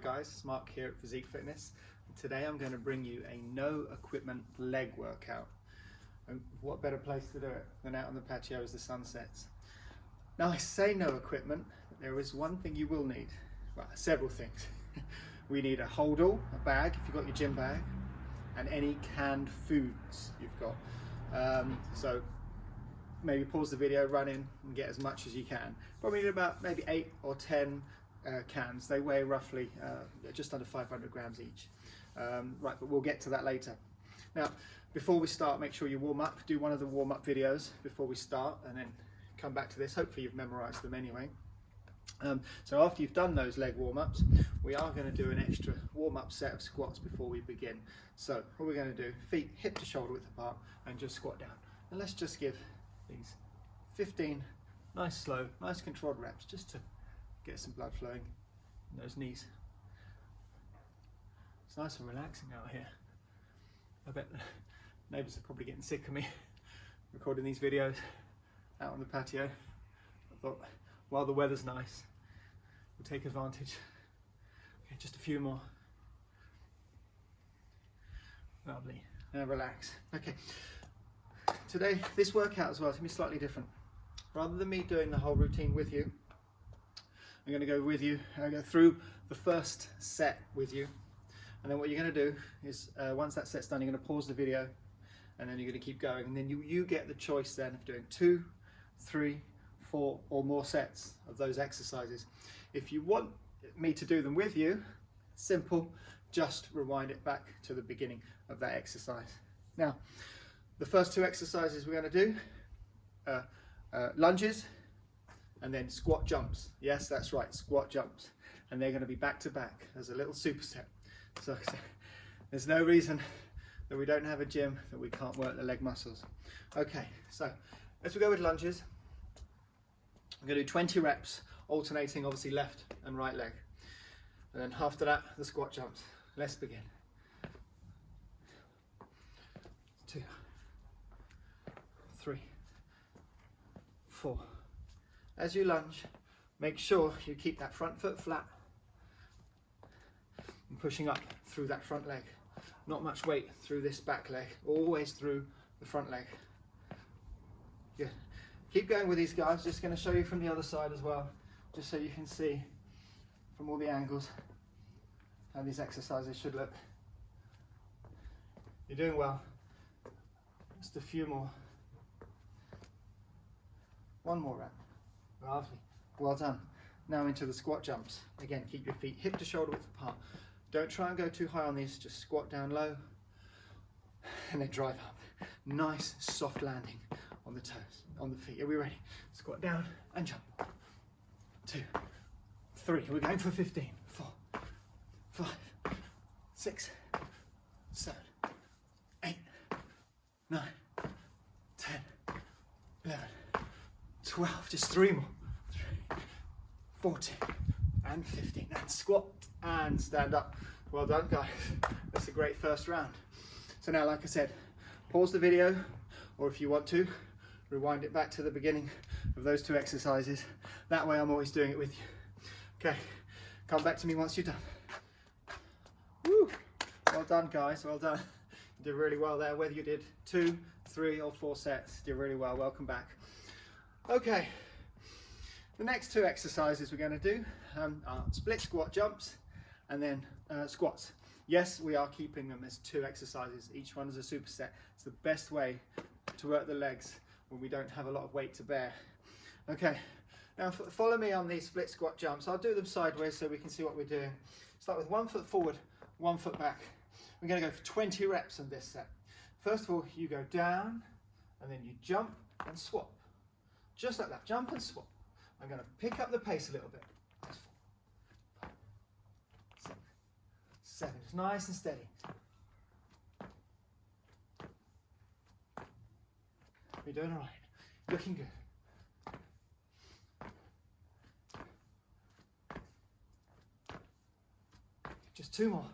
guys, it's Mark here at Physique Fitness. Today I'm going to bring you a no equipment leg workout. And what better place to do it than out on the patio as the sun sets. Now I say no equipment, but there is one thing you will need. Well, several things. We need a holdall, a bag if you've got your gym bag, and any canned foods you've got. So maybe pause the video, run in and get as much as you can. Probably need about maybe 8 or 10 cans. They weigh roughly just under 500 grams each. Right, but we'll get to that later. Now, before we start, make sure you warm up. Do one of the warm-up videos before we start, and then come back to this. Hopefully you've memorized them anyway. So after you've done those leg warm-ups, we are going to do an extra warm-up set of squats before we begin. So what we're going to do, feet hip to shoulder width apart, and just squat down. And let's just give these 15 nice slow, nice controlled reps, just to get some blood flowing in those knees. It's nice and relaxing out here. I bet the neighbours are probably getting sick of me recording these videos out on the patio. I thought, while the weather's nice, we'll take advantage. Okay, just a few more. Lovely. Now relax. Okay. Today, this workout as well is going to be slightly different. Rather than me doing the whole routine with you, I'm going to go with you. I'll go through the first set with you. And then what you're going to do is, once that set's done, you're going to pause the video, and then you're going to keep going. And then you get the choice then of doing 2, 3, 4 or more sets of those exercises. If you want me to do them with you, simple, just rewind it back to the beginning of that exercise. Now, the first 2 exercises we're going to do, lunges and then squat jumps. Yes, that's right, squat jumps. And they're going to be back to back as a little superset. So there's no reason that we don't have a gym that we can't work the leg muscles. Okay, so as we go with lunges, I'm going to do 20 reps, alternating obviously left and right leg. And then after that, the squat jumps. Let's begin. 2, 3, 4. As you lunge, make sure you keep that front foot flat and pushing up through that front leg. Not much weight through this back leg, always through the front leg. Good. Keep going with these guys. Just going to show you from the other side as well, just so you can see from all the angles how these exercises should look. You're doing well. Just a few more. One more rep. Lovely. Well done. Now into the squat jumps. Again, keep your feet hip to shoulder width apart. Don't try and go too high on these. Just squat down low and then drive up. Nice soft landing on the toes, on the feet. Are we ready? Squat down and jump. 2, 3. We're going for 15. 4, 5, 6, 7, 8, 9, 10, 11, 12. Just 3 more. 14 and 15. And squat and stand up. Well done, guys. That's a great first round. So now, like I said, pause the video, or if you want to, rewind it back to the beginning of those 2 exercises. That way I'm always doing it with you. Okay, come back to me once you're done. Woo! Well done, guys, well done. You did really well there, whether you did 2, 3 or 4 sets, you did really well. Welcome back. Okay, the next 2 exercises we're going to do are split squat jumps and then squats. Yes, we are keeping them as 2 exercises. Each one is a superset. It's the best way to work the legs when we don't have a lot of weight to bear. Okay, now follow me on these split squat jumps. I'll do them sideways so we can see what we're doing. Start with 1 foot forward, 1 foot back. We're going to go for 20 reps on this set. First of all, you go down and then you jump and swap. Just like that, jump and swap. I'm going to pick up the pace a little bit. That's 4, 5, 6, 7. It's nice and steady. You're doing all right. Looking good. Just 2 more.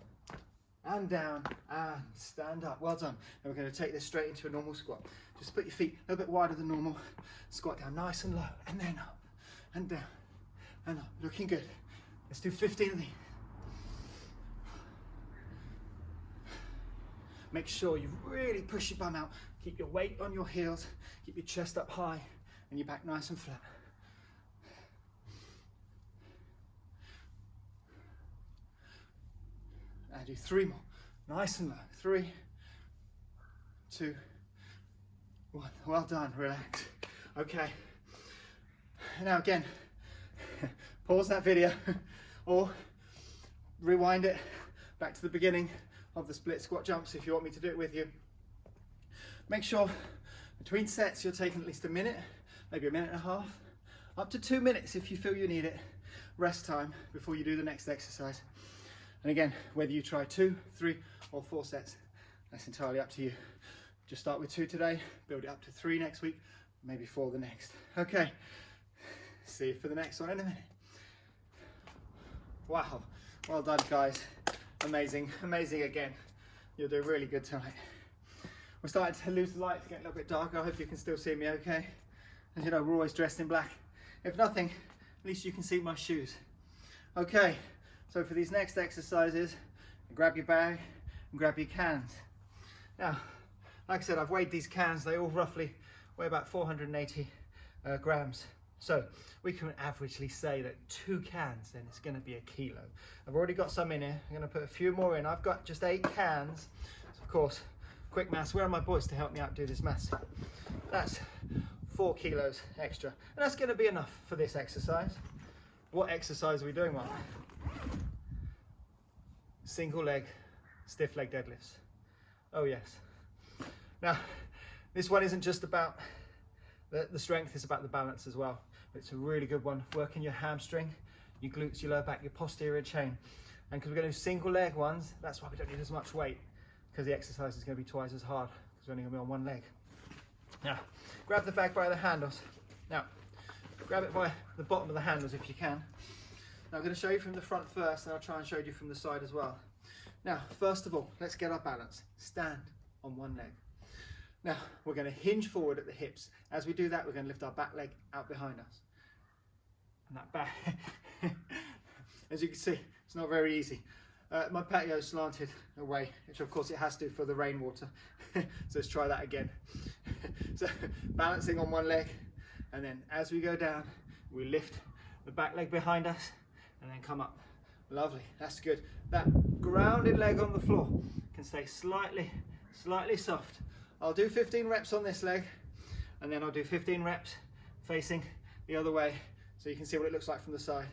And down and stand up. Well done. And we're going to take this straight into a normal squat. Just put your feet a little bit wider than normal. Squat down nice and low, and then up and down and up. Looking good. Let's do 15 of these. Make sure you really push your bum out. Keep your weight on your heels. Keep your chest up high and your back nice and flat. Now do 3 more. Nice and low. 3, 2, 1. Well done. Relax. Okay. Now again, pause that video or rewind it back to the beginning of the split squat jumps if you want me to do it with you. Make sure between sets you're taking at least a minute, maybe a minute and a half, up to 2 minutes if you feel you need it, rest time before you do the next exercise. And again, whether you try 2, 3 or 4 sets, that's entirely up to you. Just start with 2 today, build it up to 3 next week, maybe 4 the next. Okay, see you for the next one in a minute. Wow, well done guys. Amazing, amazing again. You're doing really good tonight. We're starting to lose the light, it's getting a little bit darker. I hope you can still see me okay. As you know, we're always dressed in black. If nothing, at least you can see my shoes. Okay, so for these next exercises, grab your bag and grab your cans. Now, like I said, I've weighed these cans. They all roughly weigh about 480 grams. So we can averagely say that 2 cans, then it's going to be a kilo. I've already got some in here. I'm going to put a few more in. I've got just 8 cans. So of course, quick maths. Where are my boys to help me out do this maths? That's 4 kilos extra. And that's going to be enough for this exercise. What exercise are we doing, Mark? Single leg, stiff leg deadlifts. Oh yes. Now, this one isn't just about the strength, it's about the balance as well. It's a really good one. Working your hamstring, your glutes, your lower back, your posterior chain. And because we're going to do single leg ones, that's why we don't need as much weight, because the exercise is going to be twice as hard, because we're only going to be on one leg. Now, grab the bag by the handles. Now, grab it by the bottom of the handles if you can. Now, I'm going to show you from the front first, and I'll try and show you from the side as well. Now, first of all, let's get our balance. Stand on one leg. Now, we're going to hinge forward at the hips. As we do that, we're going to lift our back leg out behind us. And that back, as you can see, it's not very easy. My patio slanted away, which of course it has to for the rainwater. So let's try that again. So balancing on one leg, and then as we go down, we lift the back leg behind us and then come up. Lovely, that's good. That grounded leg on the floor can stay slightly soft. I'll do 15 reps on this leg, and then I'll do 15 reps facing the other way, so you can see what it looks like from the side.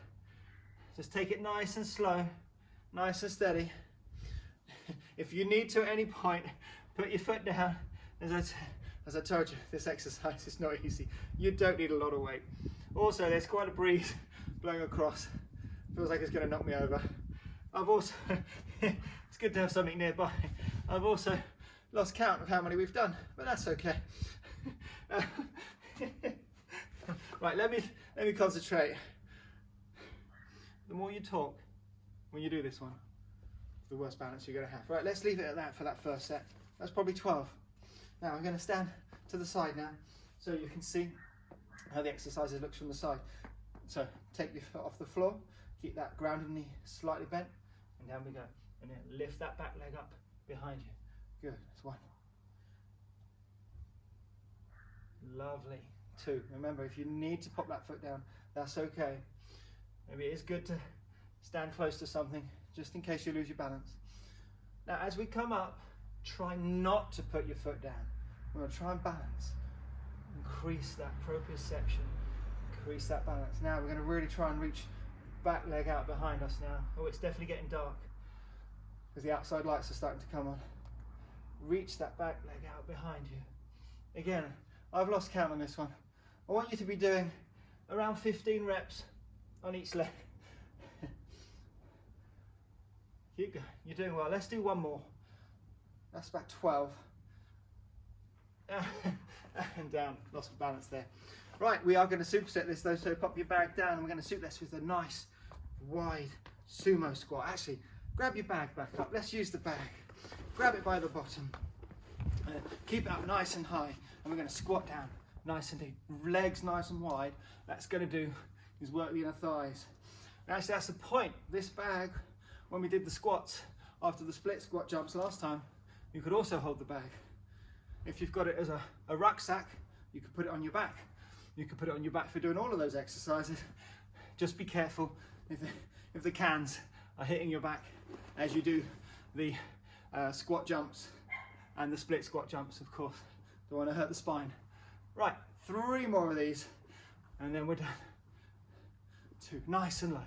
Just take it nice and slow, nice and steady. If you need to at any point, put your foot down. As I told you, this exercise is not easy. You don't need a lot of weight. Also, there's quite a breeze blowing across. Feels like it's going to knock me over. I've also, it's good to have something nearby. I've also lost count of how many we've done, but that's okay. Right, let me concentrate. The more you talk when you do this one, the worse balance you're going to have. Right, let's leave it at that for that first set. That's probably 12. Now I'm going to stand to the side now, so you can see how the exercises looks from the side. So take your foot off the floor, keep that grounded knee slightly bent, and down we go. And then lift that back leg up behind you. Good, that's 1. Lovely. 2. Remember, if you need to pop that foot down, that's okay. Maybe it is good to stand close to something, just in case you lose your balance. Now, as we come up, try not to put your foot down. We're going to try and balance. Increase that proprioception. Increase that balance. Now, we're going to really try and reach back leg out behind us now. Oh, it's definitely getting dark, because the outside lights are starting to come on. Reach that back leg out behind you. Again, I've lost count on this one. I want you to be doing around 15 reps on each leg. Keep going, you're doing well. Let's do one more. That's about 12. And down, lost balance there. Right, we are going to superset this though, so pop your bag down, and we're going to suit this with a nice wide sumo squat. Actually, grab your bag back up. Let's use the bag. Grab it by the bottom. Keep it up nice and high, and we're going to squat down nice and deep. Legs nice and wide. That's going to do is work the inner thighs. Actually, that's the point. This bag, when we did the squats after the split squat jumps last time, You could also hold the bag. If you've got it as a rucksack, you could put it on your back. You could put it on your back for doing all of those exercises. Just be careful if the cans are hitting your back as you do the squat jumps and the split squat jumps, of course. Don't want to hurt the spine. Right, 3 more of these and then we're done. 2, nice and low.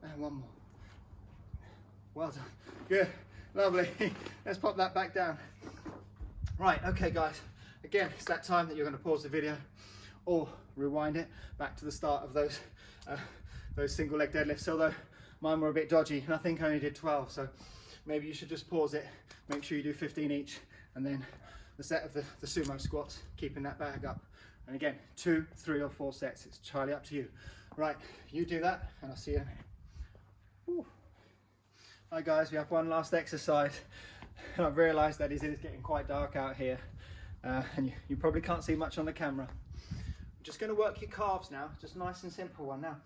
And 1 more. Well done. Good, lovely. Let's pop that back down. Right, okay guys. Again, it's that time that you're going to pause the video or rewind it back to the start of those single leg deadlifts, although mine were a bit dodgy and I think I only did 12, so maybe you should just pause it, make sure you do 15 each, and then the set of the sumo squats, keeping that bag up. And again, 2, 3 or 4 sets, it's entirely up to you. Right, you do that and I'll see you in a minute. Whew. Hi guys, we have one last exercise. I've realised that it is getting quite dark out here and you probably can't see much on the camera. I'm just going to work your calves now, just nice and simple one. Now,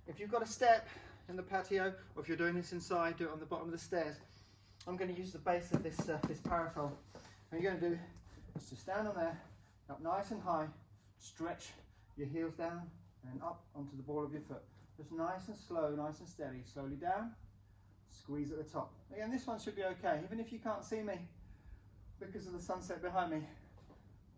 if you've got a step in the patio, or if you're doing this inside, do it on the bottom of the stairs. I'm going to use the base of this parasol. What you're going to do is to stand on there, up nice and high, stretch your heels down and up onto the ball of your foot. Just nice and slow, nice and steady. Slowly down, squeeze at the top. Again, this one should be okay, even if you can't see me because of the sunset behind me.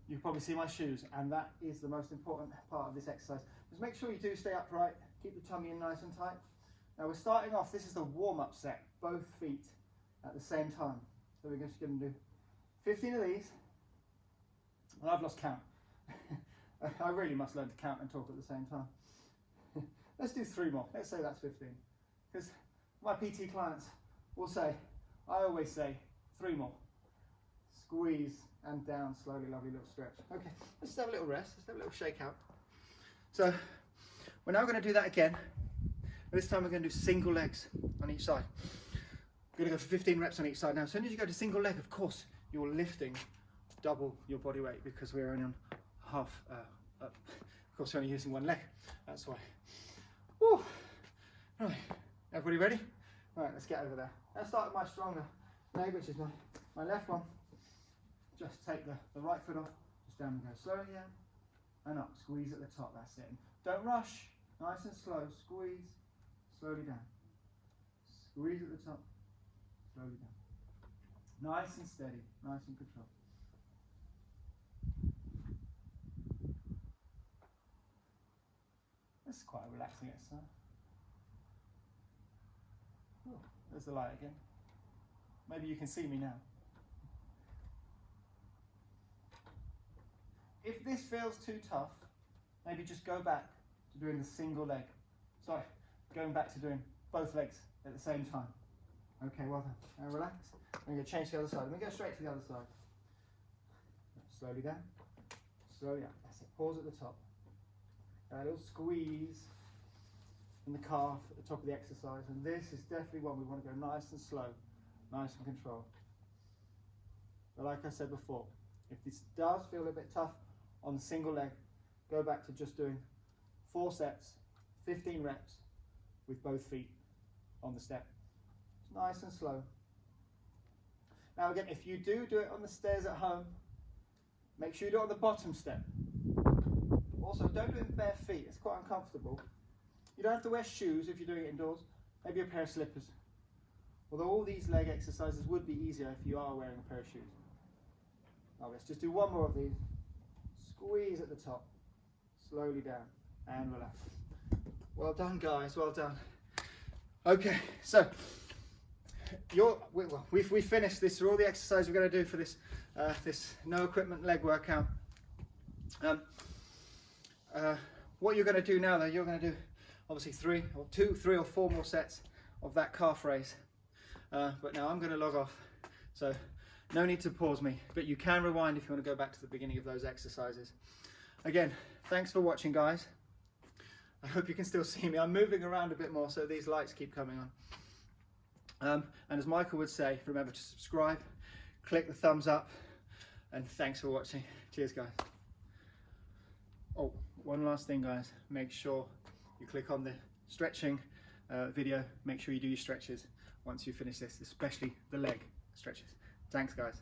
You can probably see my shoes, and that is the most important part of this exercise. Just make sure you do stay upright, keep the tummy in nice and tight. Now we're starting off, this is the warm-up set, both feet at the same time. So we're just going to do 15 of these, and I've lost count. I really must learn to count and talk at the same time. Let's do 3 more, let's say that's 15. Because my PT clients will say, I always say 3 more. Squeeze and down slowly, lovely little stretch. Okay, let's have a little rest, let's have a little shake out. So we're now going to do that again. This time we're going to do single legs on each side. We're going to go for 15 reps on each side. Now as soon as you go to single leg, of course you're lifting double your body weight because we're only on half, of course we're only using 1 leg, that's why. Woo. Right, everybody ready? All right, let's get over there. Let's start with my stronger leg, which is my left one. Just take the right foot off, just down and go slowly down and up, squeeze at the top, that's it. Don't rush, nice and slow, squeeze, slowly down. Squeeze at the top, slowly down. Nice and steady, nice and controlled. This is quite a relaxing exercise. Oh, there's the light again. Maybe you can see me now. If this feels too tough, maybe just go back to doing the single leg. Sorry, going back to doing both legs at the same time. Okay, well done. Now relax. I'm going to change to the other side. Let me go straight to the other side. Slowly down, slowly up. That's it. Pause at the top. A little squeeze in the calf at the top of the exercise. And this is definitely one we want to go nice and slow, nice and controlled. But like I said before, if this does feel a bit tough on the single leg, go back to just doing 4 sets, 15 reps with both feet on the step. It's nice and slow. Now again, if you do it on the stairs at home, make sure you do it on the bottom step. Also, don't do it with bare feet, it's quite uncomfortable. You don't have to wear shoes if you're doing it indoors, maybe a pair of slippers. Although all these leg exercises would be easier if you are wearing a pair of shoes. Now let's just do 1 more of these. Squeeze at the top, slowly down and relax. Well done guys, well done. Okay, so we've finished this. Are all the exercises we're going to do for this this no equipment leg workout. What you're going to do now though, you're going to do obviously 3 or 4 more sets of that calf raise. But now I'm going to log off, so no need to pause me, but you can rewind if you want to go back to the beginning of those exercises. Again, thanks for watching guys. I hope you can still see me. I'm moving around a bit more so these lights keep coming on. And as Michael would say, remember to subscribe, click the thumbs up, and thanks for watching. Cheers guys. Oh, one last thing guys, make sure you click on the stretching video. Make sure you do your stretches once you finish this, especially the leg stretches. Thanks, guys.